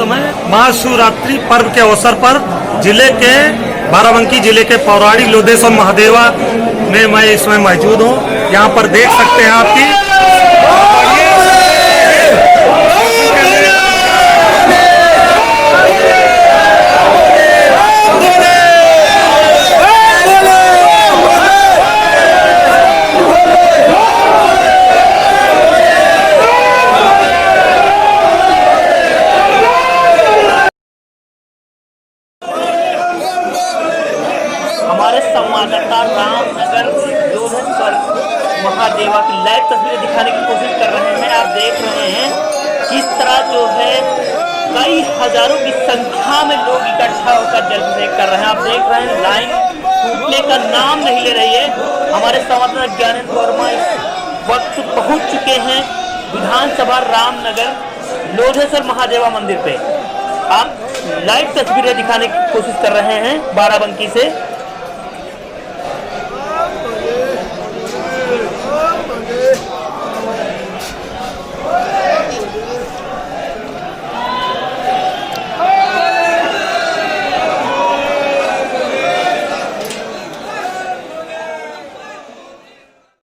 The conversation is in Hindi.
समय महाशिवरात्रि पर्व के अवसर पर जिले के बाराबंकी जिले के पौराणिक लोधेश्वर महादेवा में मैं इस समय मौजूद हूँ। यहाँ पर देख सकते हैं आपकी हमारे संवाददाता रामनगर लोधेश्वर महादेवा की लाइव तस्वीरें दिखाने की कोशिश कर रहे हैं। आप देख रहे हैं किस तरह जो है कई हजारों की संख्या में लोग इकट्ठा होकर जलाभिषेक कर रहे हैं। आप देख रहे हैं लाइन टूटने का नाम नहीं ले रही है। हमारे संवाददाता ज्ञानेंद्र वर्मा इस वक्त पहुंच चुके हैं विधानसभा रामनगर लोधेश्वर महादेवा मंदिर पे। आप लाइव तस्वीरें दिखाने की कोशिश कर रहे हैं बाराबंकी से।